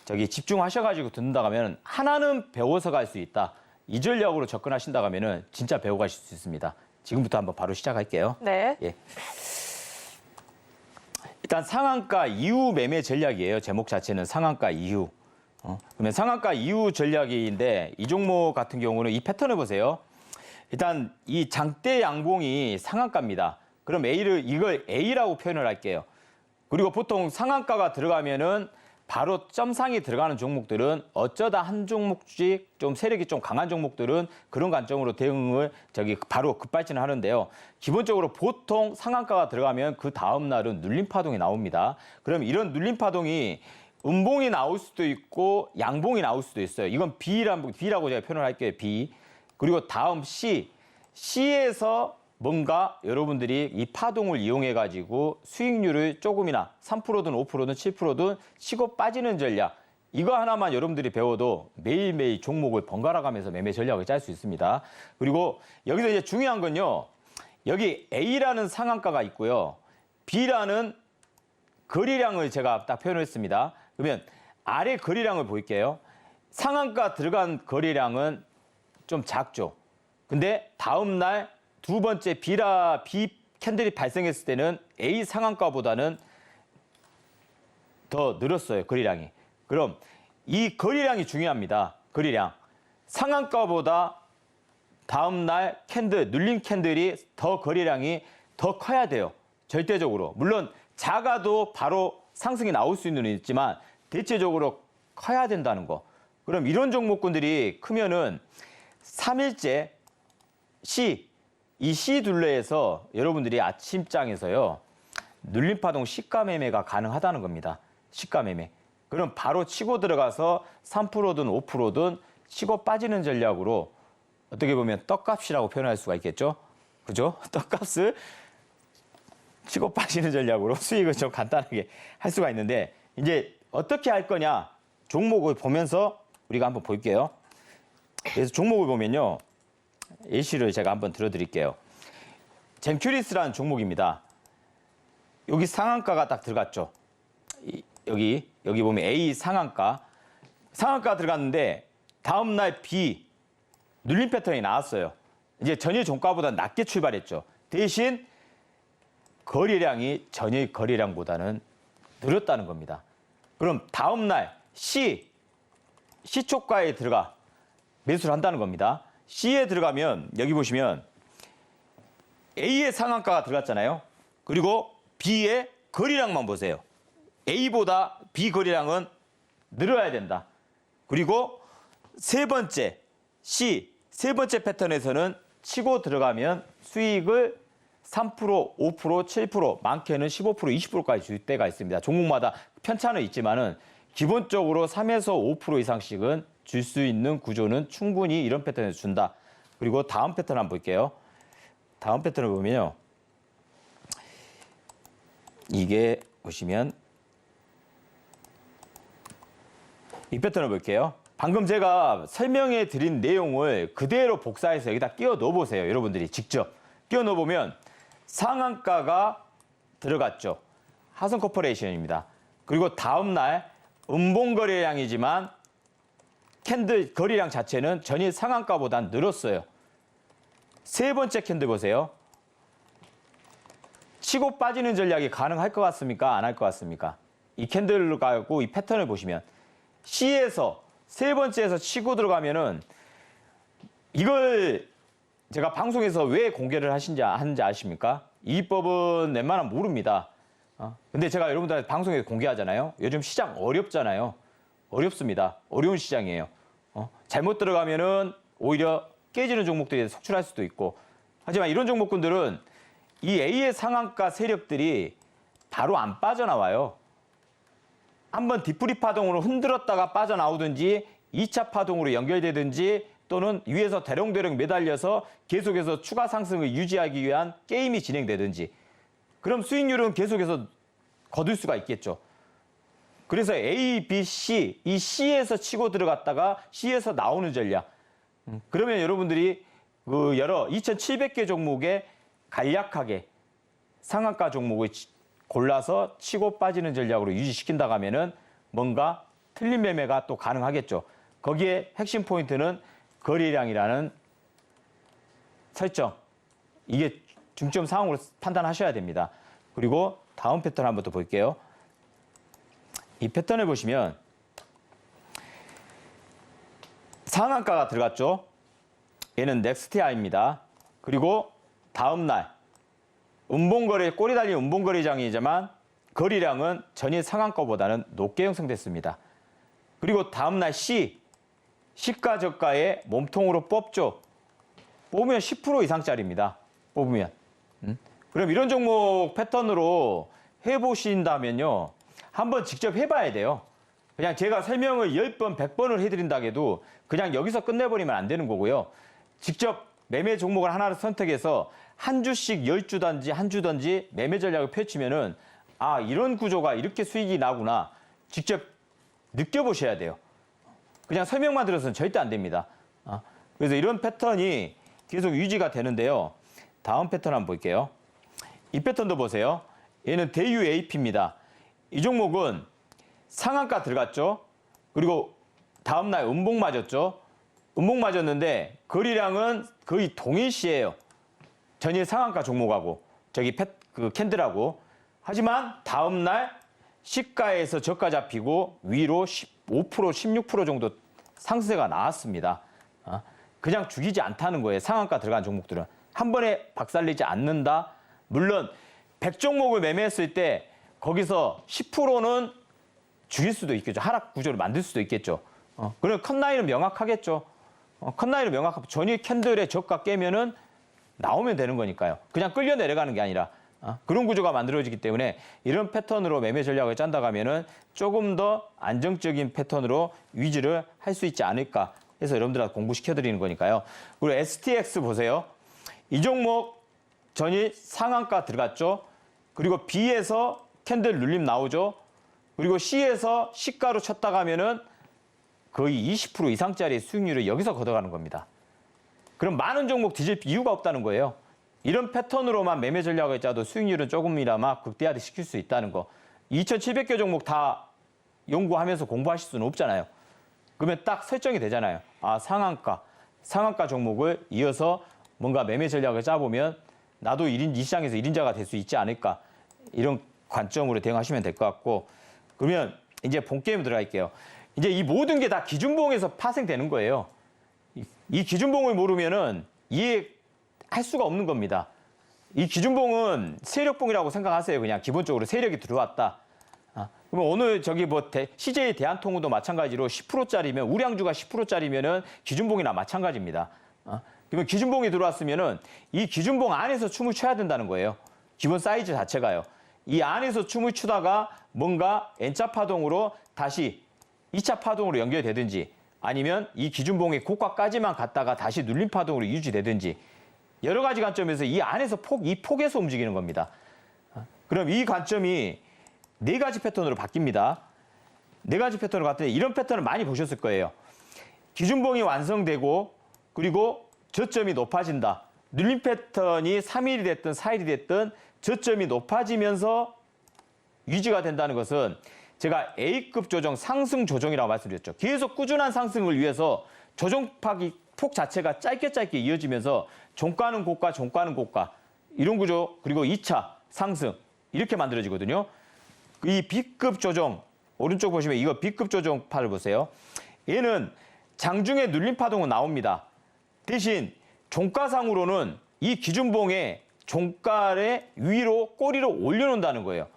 저기 집중하셔가지고 듣는다 하면 하나는 배워서 갈 수 있다. 이 전략으로 접근하신다고 하면은 진짜 배워가실 수 있습니다. 지금부터 한번 바로 시작할게요. 네. 예. 일단 상한가 이후 매매 전략이에요. 제목 자체는 상한가 이후. 그러면 상한가 이후 전략인데 이 종목 같은 경우는 이 패턴을 보세요. 일단 이 장대 양봉이 상한가입니다. 그럼 이걸 A라고 표현을 할게요. 그리고 보통 상한가가 들어가면은 바로 점상이 들어가는 종목들은 어쩌다 한 종목씩 좀 세력이 좀 강한 종목들은 그런 관점으로 대응을 바로 급발진을 하는데요. 기본적으로 보통 상한가가 들어가면 그 다음 날은 눌림 파동이 나옵니다. 그럼 이런 눌림 파동이 음봉이 나올 수도 있고 양봉이 나올 수도 있어요. 이건 B라고 제가 표현을 할게요. B. 그리고 다음 C에서 뭔가 여러분들이 이 파동을 이용해 가지고 수익률을 조금이나 3%든 5%든 7%든 치고 빠지는 전략. 이거 하나만 여러분들이 배워도 매일매일 종목을 번갈아 가면서 매매 전략을 짤 수 있습니다. 그리고 여기서 이제 중요한 건요. 여기 A라는 상한가가 있고요. B라는 거래량을 제가 딱 표현을 했습니다. 그러면 아래 거래량을 볼게요. 상한가 들어간 거래량은 좀 작죠. 근데 다음 날 두 번째 B 캔들이 발생했을 때는 A 상한가보다는 더 늘었어요. 거래량이. 그럼 이 거래량이 중요합니다. 거래량. 상한가보다 다음 날 눌린 캔들이 더 거래량이 더 커야 돼요. 절대적으로. 물론 작아도 바로 상승이 나올 수는 있지만 대체적으로 커야 된다는 거. 그럼 이런 종목군들이 크면은 3일째 이 C 둘레에서 여러분들이 아침장에서요. 눌림파동 시가 매매가 가능하다는 겁니다. 시가 매매. 그럼 바로 치고 들어가서 3%든 5%든 치고 빠지는 전략으로 어떻게 보면 떡값이라고 표현할 수가 있겠죠. 그죠? 떡값을 치고 빠지는 전략으로 수익을 좀 간단하게 할 수가 있는데 이제 어떻게 할 거냐 종목을 보면서 우리가 한번 볼게요. 그래서 종목을 보면요. 예시를 제가 한번 들어드릴게요. 젠큐리스라는 종목입니다. 여기 상한가가 딱 들어갔죠. 여기 보면 A 상한가 들어갔는데 다음 날 B 눌림 패턴이 나왔어요. 이제 전일 종가보다 낮게 출발했죠. 대신 거래량이 전일 거래량보다는 늘었다는 겁니다. 그럼 다음 날 C초가에 들어가 매수를 한다는 겁니다. C에 들어가면 여기 보시면 A의 상한가가 들어갔잖아요. 그리고 B의 거래량만 보세요. A보다 B 거래량은 늘어야 된다. 그리고 세 번째 패턴에서는 치고 들어가면 수익을 3%, 5%, 7%, 많게는 15%, 20%까지 줄 때가 있습니다. 종목마다 편차는 있지만은 기본적으로 3에서 5% 이상씩은 줄 수 있는 구조는 충분히 이런 패턴에서 준다. 그리고 다음 패턴 한번 볼게요. 다음 패턴을 보면요. 이게 보시면 이 패턴을 볼게요. 방금 제가 설명해 드린 내용을 그대로 복사해서 여기다 끼워 넣어 보세요. 여러분들이 직접 끼워 넣어 보면 상한가가 들어갔죠. 하성코퍼레이션입니다. 그리고 다음 날 음봉 거래량이지만 캔들 거래량 자체는 전일 상한가보다 늘었어요. 세 번째 캔들 보세요. 치고 빠지는 전략이 가능할 것 같습니까? 안 할 것 같습니까? 이 캔들을 가지고 이 패턴을 보시면 C에서 세 번째에서 치고 들어가면은 이걸 제가 방송에서 왜 공개를 하는지 아십니까? 이 법은 웬만하면 모릅니다. 근데 제가 여러분들한테 방송에서 공개하잖아요. 요즘 시장 어렵잖아요. 어렵습니다. 어려운 시장이에요. 잘못 들어가면은 오히려 깨지는 종목들이 속출할 수도 있고. 하지만 이런 종목군들은 이 A의 상한가 세력들이 바로 안 빠져나와요. 한번 뒷부리 파동으로 흔들었다가 빠져나오든지 2차 파동으로 연결되든지 또는 위에서 대롱대롱 매달려서 계속해서 추가 상승을 유지하기 위한 게임이 진행되든지 그럼 수익률은 계속해서 거둘 수가 있겠죠. 그래서 A, B, C, 이 C에서 치고 들어갔다가 C에서 나오는 전략. 그러면 여러분들이 그 여러 2,700개 종목에 간략하게 상한가 종목을 골라서 치고 빠지는 전략으로 유지시킨다고 하면은 뭔가 틀린 매매가 또 가능하겠죠. 거기에 핵심 포인트는 거래량이라는 설정. 이게 중점 상황으로 판단하셔야 됩니다. 그리고 다음 패턴 한번 더 볼게요. 이 패턴을 보시면 상한가가 들어갔죠. 얘는 넥스티아입니다. 그리고 다음 날 음봉거래 꼬리 달린 음봉거래장이지만 거래량은 전일 상한가보다는 높게 형성됐습니다. 그리고 다음날 시가 저가에 몸통으로 뽑죠. 뽑으면 10% 이상짜리입니다. 뽑으면. 그럼 이런 종목 패턴으로 해보신다면요. 한번 직접 해봐야 돼요. 그냥 제가 설명을 10번, 100번을 해드린다고 해도 그냥 여기서 끝내버리면 안 되는 거고요. 직접 매매 종목을 하나를 선택해서 한 주씩 10주든지 한 주든지 매매 전략을 펼치면은 아, 이런 구조가 이렇게 수익이 나구나. 직접 느껴보셔야 돼요. 그냥 설명만 들어서는 절대 안 됩니다. 그래서 이런 패턴이 계속 유지가 되는데요. 다음 패턴 한번 볼게요. 이 패턴도 보세요. 얘는 대유 AP입니다. 이 종목은 상한가 들어갔죠. 그리고 다음날 음봉 맞았죠. 음봉 맞았는데 거래량은 거의 동일시예요. 전일 상한가 종목하고 저기 캔들하고. 하지만 다음날 시가에서 저가 잡히고 위로 15%, 16% 정도 상승세가 나왔습니다. 그냥 죽이지 않다는 거예요. 상한가 들어간 종목들은. 한 번에 박살내지 않는다. 물론 100종목을 매매했을 때 거기서 10%는 죽일 수도 있겠죠. 하락 구조를 만들 수도 있겠죠. 그럼 컷라인은 명확하겠죠. 컷라인은 명확하고 전일 캔들의 저가 깨면은 나오면 되는 거니까요. 그냥 끌려 내려가는 게 아니라 그런 구조가 만들어지기 때문에 이런 패턴으로 매매 전략을 짠다고 하면은 조금 더 안정적인 패턴으로 유지를 할 수 있지 않을까 해서 여러분들한테 공부시켜드리는 거니까요. 그리고 STX 보세요. 이 종목 전일 상한가 들어갔죠. 그리고 B에서 캔들 눌림 나오죠. 그리고 C에서 시가로 쳤다가 하면은 거의 20% 이상짜리 수익률을 여기서 걷어가는 겁니다. 그럼 많은 종목 뒤질 이유가 없다는 거예요. 이런 패턴으로만 매매 전략을 짜도 수익률은 조금이나마 극대화를 시킬 수 있다는 거. 2,700개 종목 다 연구하면서 공부하실 수는 없잖아요. 그러면 딱 설정이 되잖아요. 아, 상한가 종목을 이어서 뭔가 매매 전략을 짜보면 나도 이 시장에서 1인자가 될 수 있지 않을까. 이런 관점으로 대응하시면 될 것 같고. 그러면 이제 본게임 들어갈게요. 이제 이 모든 게 다 기준봉에서 파생되는 거예요. 이 기준봉을 모르면은 이해할 수가 없는 겁니다. 이 기준봉은 세력봉이라고 생각하세요. 그냥 기본적으로 세력이 들어왔다. 그러면 오늘 저기 뭐 CJ 대한통운도 마찬가지로 10%짜리면 우량주가 10%짜리면은 기준봉이나 마찬가지입니다. 그러면 기준봉이 들어왔으면은 이 기준봉 안에서 춤을 춰야 된다는 거예요. 기본 사이즈 자체가요. 이 안에서 춤을 추다가 뭔가 N자 파동으로 다시 2차 파동으로 연결되든지 아니면 이 기준봉의 고가까지만 갔다가 다시 눌림 파동으로 유지되든지 여러 가지 관점에서 이 안에서 이 폭에서 움직이는 겁니다. 그럼 이 관점이 네 가지 패턴으로 바뀝니다. 네 가지 패턴으로 갔더니 이런 패턴을 많이 보셨을 거예요. 기준봉이 완성되고 그리고 저점이 높아진다. 눌림 패턴이 3일이 됐든 4일이 됐든 저점이 높아지면서 유지가 된다는 것은 제가 A급 조정, 상승 조정이라고 말씀드렸죠. 계속 꾸준한 상승을 위해서 조정폭이 폭 자체가 짧게 이어지면서 종가는 고가, 종가는 고가 이런 구조 그리고 2차 상승 이렇게 만들어지거든요. 이 B급 조정, 오른쪽 보시면 이거 B급 조정파를 보세요. 얘는 장중에 눌림 파동은 나옵니다. 대신 종가상으로는 이 기준봉에 종가를 위로 꼬리로 올려놓는다는 거예요.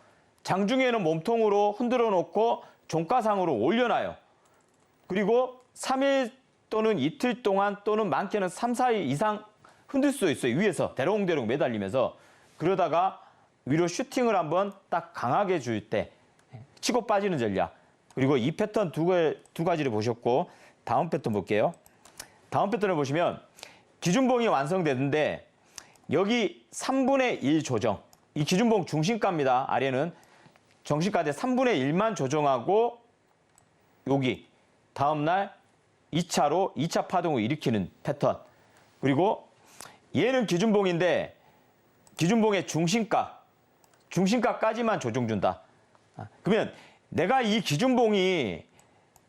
장중에는 몸통으로 흔들어 놓고 종가상으로 올려놔요. 그리고 3일 또는 이틀 동안 또는 많게는 3, 4일 이상 흔들 수도 있어요. 위에서 대롱대롱 매달리면서 그러다가 위로 슈팅을 한번 딱 강하게 줄 때 치고 빠지는 전략. 그리고 이 패턴 두 가지를 보셨고 다음 패턴 볼게요. 다음 패턴을 보시면 기준봉이 완성되는데 여기 3분의 1 조정. 이 기준봉 중심가입니다. 아래는 정시가대 3분의 1만 조정하고 여기 다음날 2차로 2차 파동을 일으키는 패턴. 그리고 얘는 기준봉인데 기준봉의 중심가까지만 조정 준다. 그러면 내가 이 기준봉이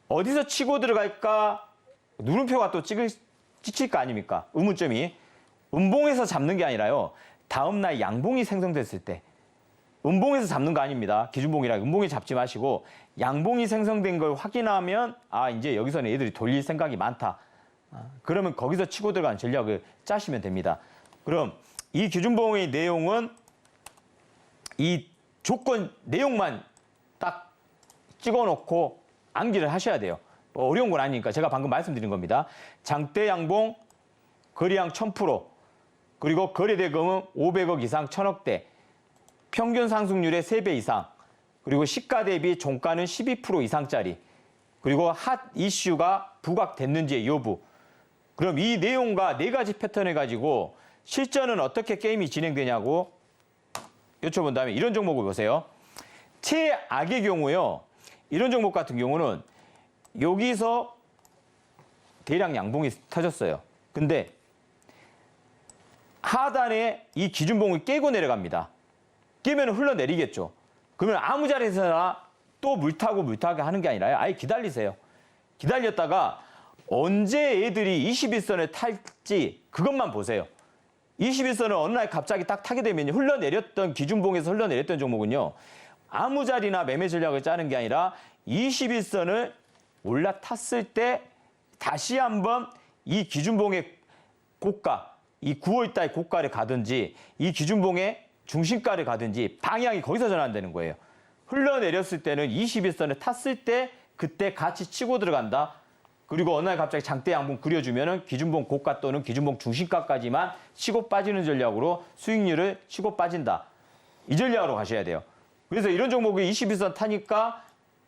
어디서 치고 들어갈까 누름표가 또 찍힐 거 아닙니까? 의문점이. 음봉에서 잡는 게 아니라요. 다음날 양봉이 생성됐을 때 음봉에서 잡는 거 아닙니다. 기준봉이라 음봉에 잡지 마시고 양봉이 생성된 걸 확인하면 아 이제 여기서는 애들이 돌릴 생각이 많다. 그러면 거기서 치고 들어가는 전략을 짜시면 됩니다. 그럼 이 기준봉의 내용은 이 조건 내용만 딱 찍어놓고 암기를 하셔야 돼요. 어려운 건 아니니까 제가 방금 말씀드린 겁니다. 장대 양봉 거래량 1000%, 그리고 거래대금은 500억 이상 1000억대, 평균 상승률의 3배 이상, 그리고 시가 대비 종가는 12% 이상짜리, 그리고 핫 이슈가 부각됐는지의 여부. 그럼 이 내용과 4가지 패턴을 가지고 실전은 어떻게 게임이 진행되냐고 여쭤본다면 이런 종목을 보세요. 최악의 경우요. 이런 종목 같은 경우는 여기서 대량 양봉이 터졌어요. 근데 하단에 이 기준봉을 깨고 내려갑니다. 깨면 흘러내리겠죠. 그러면 아무 자리에서나 또 물타고 하는 게 아니라요. 아예 기다리세요. 기다렸다가 언제 애들이 21선을 탈지 그것만 보세요. 21선을 어느 날 갑자기 딱 타게 되면 흘러내렸던 기준봉에서 흘러내렸던 종목은요. 아무 자리나 매매 전략을 짜는 게 아니라 21선을 올라탔을 때 다시 한번 이 기준봉의 고가, 이 9월달 고가를 가든지 이 기준봉의 중심가를 가든지 방향이 거기서 전환되는 거예요. 흘러내렸을 때는 21선을 탔을 때 그때 같이 치고 들어간다. 그리고 어느 날 갑자기 장대 양봉 그려주면은 기준봉 고가 또는 기준봉 중심가까지만 치고 빠지는 전략으로 수익률을 치고 빠진다. 이 전략으로 가셔야 돼요. 그래서 이런 종목이 21선 타니까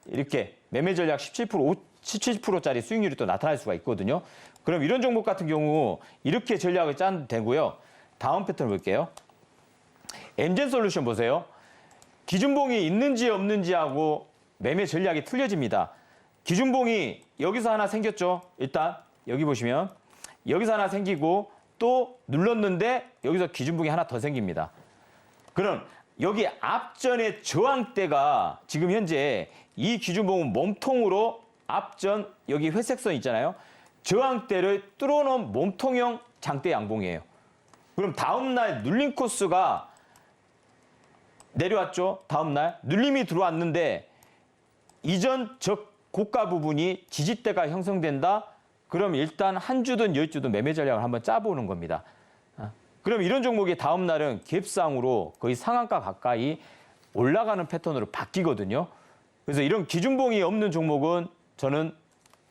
이렇게 매매 전략 17%짜리 수익률이 또 나타날 수가 있거든요. 그럼 이런 종목 같은 경우 이렇게 전략을 짜면 되고요. 다음 패턴 볼게요. 엠젠솔루션 보세요. 기준봉이 있는지 없는지 하고 매매 전략이 틀려집니다. 기준봉이 여기서 하나 생겼죠. 일단 여기 보시면 여기서 하나 생기고 또 눌렀는데 여기서 기준봉이 하나 더 생깁니다. 그럼 여기 앞전의 저항대가 지금 현재 이 기준봉은 몸통으로 앞전 여기 회색선 있잖아요. 저항대를 뚫어놓은 몸통형 장대 양봉이에요. 그럼 다음날 눌림 코스가 내려왔죠. 다음날 눌림이 들어왔는데 이전 고가 부분이 지지대가 형성된다. 그럼 일단 한 주든 10주든 매매 전략을 한번 짜보는 겁니다. 그럼 이런 종목이 다음 날은 갭상으로 거의 상한가 가까이 올라가는 패턴으로 바뀌거든요. 그래서 이런 기준봉이 없는 종목은 저는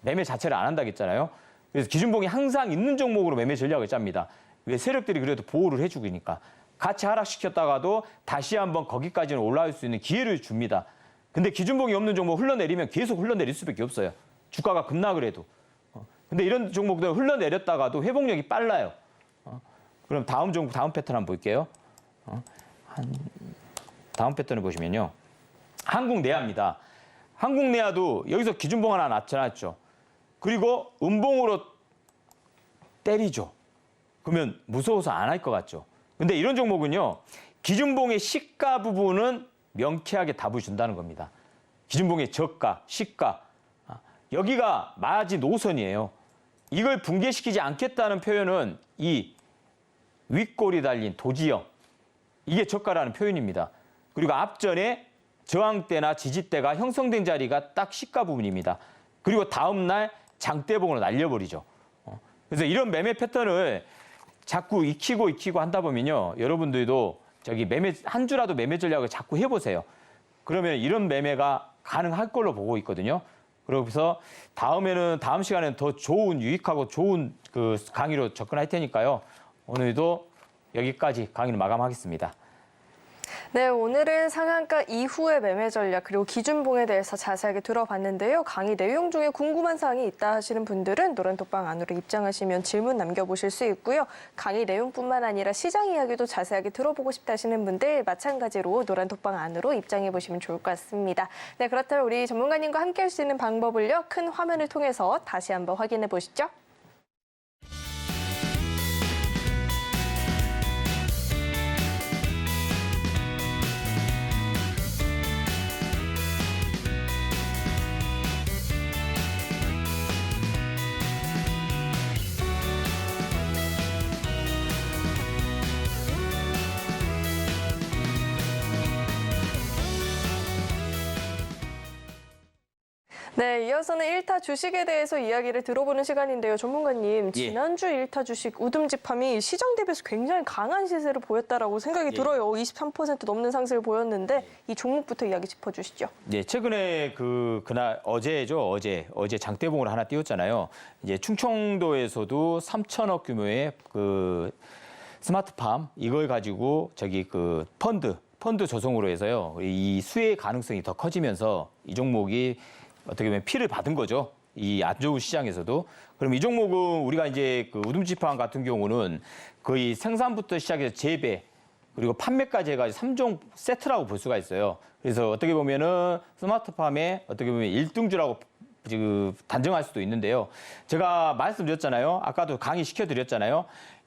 매매 자체를 안 한다고 했잖아요. 그래서 기준봉이 항상 있는 종목으로 매매 전략을 짭니다. 왜 세력들이 그래도 보호를 해주니까. 같이 하락시켰다가도 다시 한번 거기까지는 올라올 수 있는 기회를 줍니다. 근데 기준봉이 없는 종목 흘러내리면 계속 흘러내릴 수밖에 없어요. 주가가 급락을 해도. 근데 이런 종목들은 흘러내렸다가도 회복력이 빨라요. 그럼 다음 종목, 다음 패턴 한번 볼게요. 다음 패턴을 보시면요. 한국내화입니다. 한국내화도 여기서 기준봉 하나 나타났죠. 그리고 음봉으로 때리죠. 그러면 무서워서 안 할 것 같죠. 근데 이런 종목은요. 기준봉의 시가 부분은 명쾌하게 답을 준다는 겁니다. 기준봉의 저가, 시가. 여기가 마지노선이에요. 이걸 붕괴시키지 않겠다는 표현은 이 윗골이 달린 도지형. 이게 저가라는 표현입니다. 그리고 앞전에 저항대나 지지대가 형성된 자리가 딱 시가 부분입니다. 그리고 다음날 장대봉으로 날려버리죠. 그래서 이런 매매 패턴을 자꾸 익히고 하다 보면요. 여러분들도 한 주라도 매매 전략을 자꾸 해보세요. 그러면 이런 매매가 가능할 걸로 보고 있거든요. 그래서 다음 시간에는 더 좋은, 유익하고 좋은 그 강의로 접근할 테니까요. 오늘도 여기까지 강의를 마감하겠습니다. 네, 오늘은 상한가 이후의 매매 전략 그리고 기준봉에 대해서 자세하게 들어봤는데요. 강의 내용 중에 궁금한 사항이 있다 하시는 분들은 노란톡방 안으로 입장하시면 질문 남겨보실 수 있고요. 강의 내용뿐만 아니라 시장 이야기도 자세하게 들어보고 싶다 하시는 분들 마찬가지로 노란톡방 안으로 입장해보시면 좋을 것 같습니다. 네, 그렇다면 우리 전문가님과 함께 할 수 있는 방법을요. 큰 화면을 통해서 다시 한번 확인해 보시죠. 네, 이어서는 1타 주식에 대해서 이야기를 들어보는 시간인데요. 전문가님, 지난주 1타 주식 우듬지팜이 시장 대비해서 굉장히 강한 시세를 보였다라고 생각이 들어요. 23% 넘는 상승을 보였는데 이 종목부터 이야기 짚어주시죠. 네, 최근에 그날 어제죠. 어제 장대봉을 하나 띄웠잖아요. 이제 충청도에서도 3천억 규모의 그 스마트팜 이걸 가지고 펀드 조성으로 해서요. 이 수혜 가능성이 더 커지면서 이 종목이 어떻게 보면 피를 받은 거죠. 이 안 좋은 시장에서도. 그럼 이 종목은 우리가 이제 그 우듬지팜 같은 경우는 거의 생산부터 시작해서 재배 그리고 판매까지 해가지고 3종 세트라고 볼 수가 있어요. 그래서 어떻게 보면은 스마트팜의 어떻게 보면 1등주라고 단정할 수도 있는데요. 제가 말씀드렸잖아요. 아까도 강의 시켜드렸잖아요.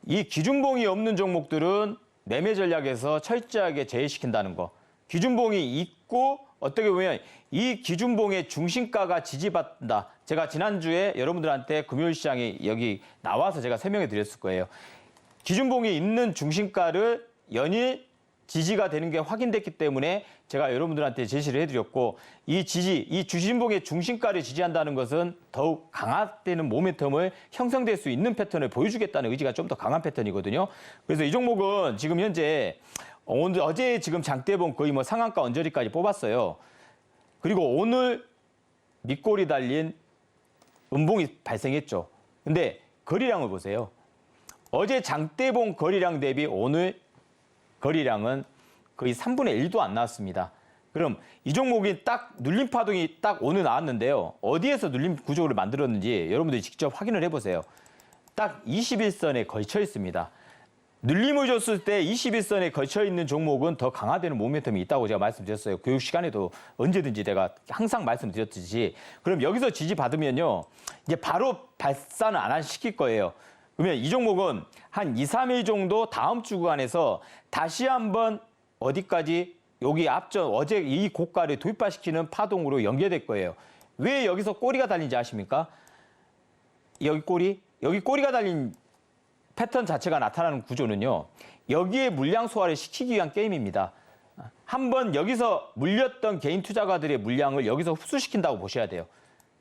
이 기준봉이 없는 종목들은 매매 전략에서 철저하게 제외시킨다는 거. 기준봉이 있고 어떻게 보면 이 기준봉의 중심가가 지지받는다. 제가 지난주에 여러분들한테 금요일 시장에 여기 나와서 제가 설명해 드렸을 거예요. 기준봉이 있는 중심가를 연일 지지가 되는 게 확인됐기 때문에 제가 여러분들한테 제시를 해드렸고 이 주진봉의 중심가를 지지한다는 것은 더욱 강화되는 모멘텀을 형성될 수 있는 패턴을 보여주겠다는 의지가 좀 더 강한 패턴이거든요. 그래서 이 종목은 지금 현재 어제 지금 장대봉 거의 뭐 상한가 언저리까지 뽑았어요. 그리고 오늘 밑골이 달린 음봉이 발생했죠. 근데 거래량을 보세요. 어제 장대봉 거래량 대비 오늘 거래량은 거의 3분의 1도 안 나왔습니다. 그럼 이 종목이 딱 눌림 파동이 딱 오늘 나왔는데요. 어디에서 눌림 구조를 만들었는지 여러분들이 직접 확인을 해보세요. 딱 21선에 걸쳐 있습니다. 눌림을 줬을 때 21선에 걸쳐 있는 종목은 더 강화되는 모멘텀이 있다고 제가 말씀드렸어요. 교육 시간에도 언제든지 제가 항상 말씀드렸듯이. 그럼 여기서 지지받으면요. 이제 바로 발산을 안 시킬 거예요. 그러면 이 종목은 한 2, 3일 정도 다음 주 구간에서 다시 한번 어디까지 여기 앞전 어제 이 고가를 돌파시키는 파동으로 연계될 거예요. 왜 여기서 꼬리가 달린지 아십니까? 여기 꼬리가 달린 패턴 자체가 나타나는 구조는요. 여기에 물량 소화를 시키기 위한 게임입니다. 한번 여기서 물렸던 개인 투자가들의 물량을 여기서 흡수시킨다고 보셔야 돼요.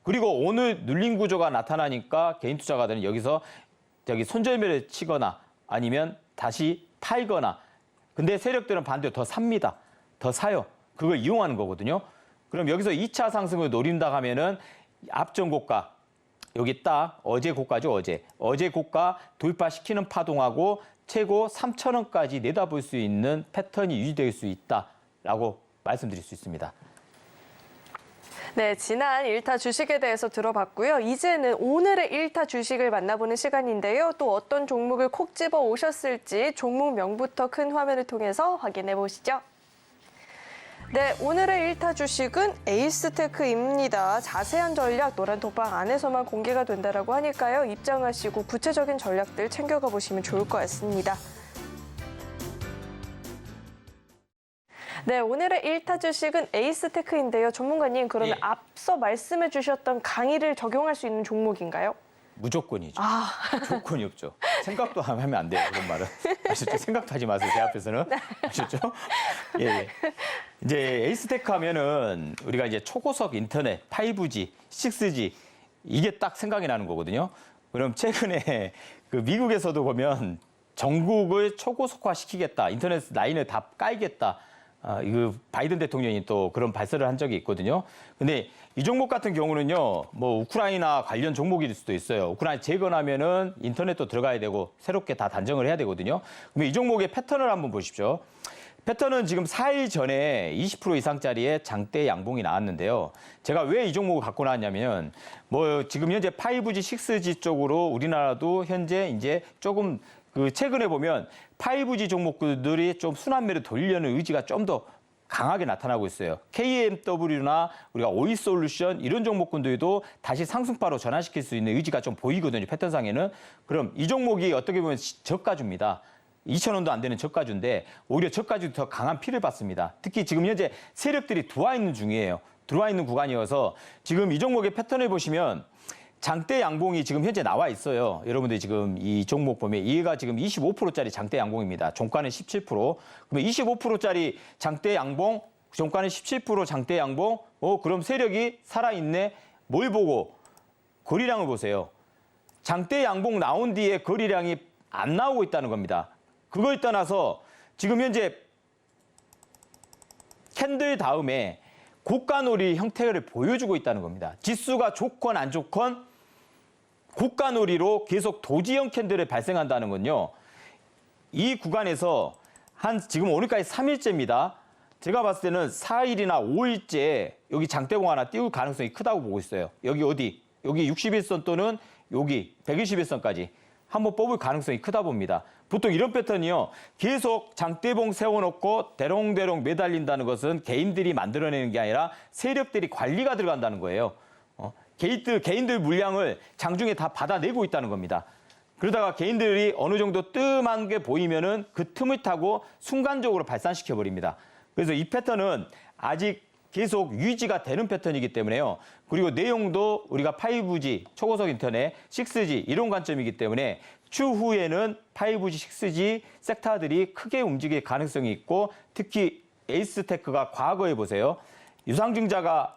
그리고 오늘 눌림 구조가 나타나니까 개인 투자가들은 여기서 손절매를 치거나 아니면 다시 팔거나 근데 세력들은 반대로 더 삽니다. 더 사요. 그걸 이용하는 거거든요. 그럼 여기서 2차 상승을 노린다 하면은 앞전 고가 여기 딱 어제 고가죠. 어제 고가 돌파시키는 파동하고 최고 3,000원까지 내다볼 수 있는 패턴이 유지될 수 있다라고 말씀드릴 수 있습니다. 네, 지난 1타 주식에 대해서 들어봤고요. 이제는 오늘의 1타 주식을 만나보는 시간인데요. 또 어떤 종목을 콕 집어 오셨을지 종목명부터 큰 화면을 통해서 확인해 보시죠. 네, 오늘의 1타 주식은 에이스테크입니다. 자세한 전략 노란 톡방 안에서만 공개가 된다고 하니까요. 입장하시고 구체적인 전략들 챙겨가 보시면 좋을 것 같습니다. 네, 오늘의 1타 주식은 에이스테크인데요. 전문가님, 그러면 앞서 말씀해 주셨던 강의를 적용할 수 있는 종목인가요? 무조건이죠. 조건이 없죠. 생각도 하면 안 돼요. 그런 말은. 아시죠? 생각도 하지 마세요. 제 앞에서는. 아시죠? 예. 이제 에이스테크 하면은 우리가 이제 초고속 인터넷, 5G, 6G 이게 딱 생각이 나는 거거든요. 그럼 최근에 그 미국에서도 보면 전국을 초고속화 시키겠다. 인터넷 라인을 다 깔겠다. 이거 바이든 대통령이 또 그런 발설을 한 적이 있거든요. 근데 이 종목 같은 경우는요, 뭐 우크라이나 관련 종목일 수도 있어요. 우크라이나 재건하면은 인터넷도 들어가야 되고 새롭게 다 단정을 해야 되거든요. 그러면 이 종목의 패턴을 한번 보십시오. 패턴은 지금 4일 전에 20% 이상짜리의 장대 양봉이 나왔는데요. 제가 왜 이 종목을 갖고 나왔냐면, 뭐 지금 현재 5G, 6G 쪽으로 우리나라도 현재 이제 조금 최근에 보면 5G 종목들이 좀 순환매를 돌리려는 의지가 좀 더 강하게 나타나고 있어요. KMW나 우리가 오이솔루션 이런 종목군들도 다시 상승파로 전환시킬 수 있는 의지가 좀 보이거든요. 패턴상에는. 그럼 이 종목이 어떻게 보면 저가주입니다. 2,000원도 안 되는 저가주인데 오히려 저가주 더 강한 피를 받습니다. 특히 지금 현재 세력들이 들어와 있는 중이에요. 들어와 있는 구간이어서 지금 이 종목의 패턴을 보시면 장대 양봉이 지금 현재 나와 있어요. 여러분들이 지금 이 종목 보면 얘가 지금 25%짜리 장대 양봉입니다. 종가는 17%. 그러면 25%짜리 장대 양봉, 종가는 17% 장대 양봉. 그럼 세력이 살아있네. 뭘 보고? 거래량을 보세요. 장대 양봉 나온 뒤에 거래량이 안 나오고 있다는 겁니다. 그걸 떠나서 지금 현재 캔들 다음에 고가놀이 형태를 보여주고 있다는 겁니다. 지수가 좋건 안 좋건 고가놀이로 계속 도지형 캔들을 발생한다는 건요. 이 구간에서 지금 오늘까지 3일째입니다. 제가 봤을 때는 4일이나 5일째 여기 장대봉 하나 띄울 가능성이 크다고 보고 있어요. 여기 어디? 여기 61선 또는 여기 121선까지 한번 뽑을 가능성이 크다 봅니다. 보통 이런 패턴이요. 계속 장대봉 세워놓고 대롱대롱 매달린다는 것은 개인들이 만들어내는 게 아니라 세력들이 관리가 들어간다는 거예요. 개인들 물량을 장중에 다 받아내고 있다는 겁니다. 그러다가 개인들이 어느 정도 뜸한 게 보이면은 그 틈을 타고 순간적으로 발산시켜 버립니다. 그래서 이 패턴은 아직 계속 유지가 되는 패턴이기 때문에요. 그리고 내용도 우리가 5G, 초고속 인터넷, 6G 이런 관점이기 때문에 추후에는 5G, 6G 섹터들이 크게 움직일 가능성이 있고 특히 에이스테크가 과거에 보세요. 유상증자가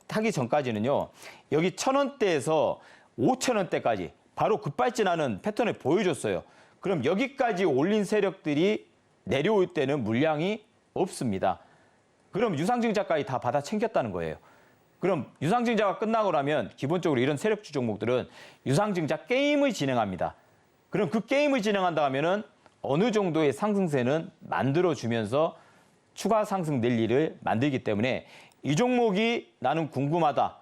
하기 전까지는요. 여기 1,000원대에서 5,000원대까지 바로 급발진하는 패턴을 보여줬어요. 그럼 여기까지 올린 세력들이 내려올 때는 물량이 없습니다. 그럼 유상증자까지 다 받아 챙겼다는 거예요. 그럼 유상증자가 끝나고 나면 기본적으로 이런 세력주 종목들은 유상증자 게임을 진행합니다. 그럼 그 게임을 진행한다 하면은 어느 정도의 상승세는 만들어주면서 추가 상승 낼 일을 만들기 때문에 이 종목이 나는 궁금하다.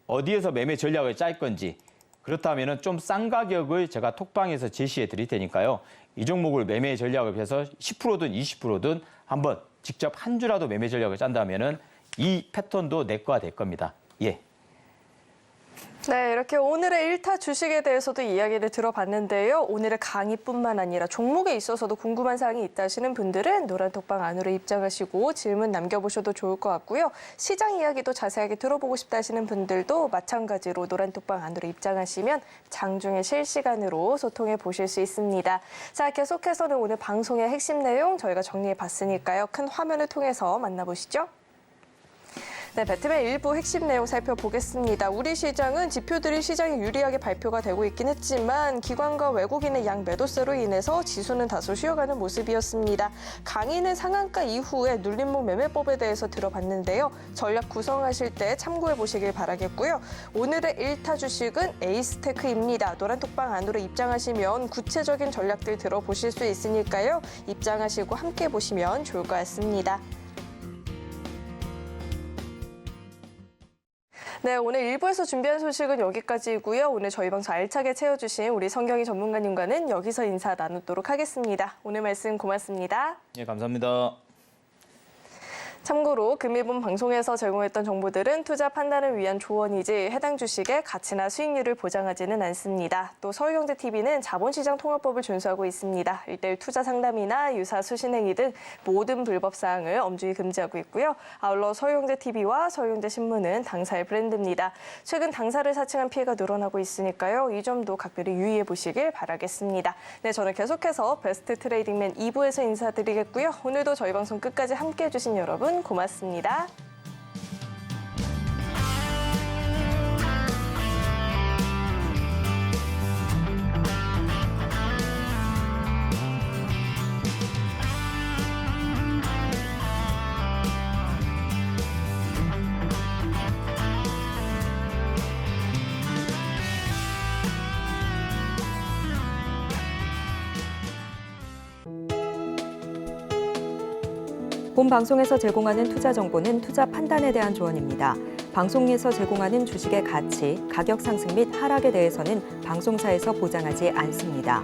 어디에서 매매 전략을 짤 건지. 그렇다면 좀 싼 가격을 제가 톡방에서 제시해 드릴 테니까요. 이 종목을 매매 전략을 해서 10%든 20%든 한번 직접 한 주라도 매매 전략을 짠다면은 이 패턴도 내 거가 될 겁니다. 예. 네, 이렇게 오늘의 1타 주식에 대해서도 이야기를 들어봤는데요. 오늘의 강의뿐만 아니라 종목에 있어서도 궁금한 사항이 있다 하시는 분들은 노란톡방 안으로 입장하시고 질문 남겨보셔도 좋을 것 같고요. 시장 이야기도 자세하게 들어보고 싶다 하시는 분들도 마찬가지로 노란톡방 안으로 입장하시면 장중에 실시간으로 소통해 보실 수 있습니다. 자, 계속해서는 오늘 방송의 핵심 내용 저희가 정리해 봤으니까요. 큰 화면을 통해서 만나보시죠. 네, 배트맨 일부 핵심 내용 살펴보겠습니다. 우리 시장은 지표들이 시장에 유리하게 발표가 되고 있긴 했지만 기관과 외국인의 양 매도세로 인해서 지수는 다소 쉬어가는 모습이었습니다. 강의는 상한가 이후에 눌림목 매매법에 대해서 들어봤는데요. 전략 구성하실 때 참고해 보시길 바라겠고요. 오늘의 1타 주식은 에이스테크입니다. 노란톡방 안으로 입장하시면 구체적인 전략들 들어보실 수 있으니까요. 입장하시고 함께 보시면 좋을 것 같습니다. 네, 오늘 1부에서 준비한 소식은 여기까지이고요. 오늘 저희 방송 알차게 채워주신 우리 성경희 전문가님과는 여기서 인사 나누도록 하겠습니다. 오늘 말씀 고맙습니다. 예, 감사합니다. 참고로 금일본 방송에서 제공했던 정보들은 투자 판단을 위한 조언이지 해당 주식의 가치나 수익률을 보장하지는 않습니다. 또 서울경제TV는 자본시장 통합법을 준수하고 있습니다. 1:1 투자 상담이나 유사 수신행위 등 모든 불법 사항을 엄중히 금지하고 있고요. 아울러 서울경제TV와 서울경제신문은 당사의 브랜드입니다. 최근 당사를 사칭한 피해가 늘어나고 있으니까요. 이 점도 각별히 유의해 보시길 바라겠습니다. 네, 저는 계속해서 베스트 트레이딩맨 2부에서 인사드리겠고요. 오늘도 저희 방송 끝까지 함께해 주신 여러분 고맙습니다. 본 방송에서 제공하는 투자 정보는 투자 판단에 대한 조언입니다. 방송에서 제공하는 주식의 가치, 가격 상승 및 하락에 대해서는 방송사에서 보장하지 않습니다.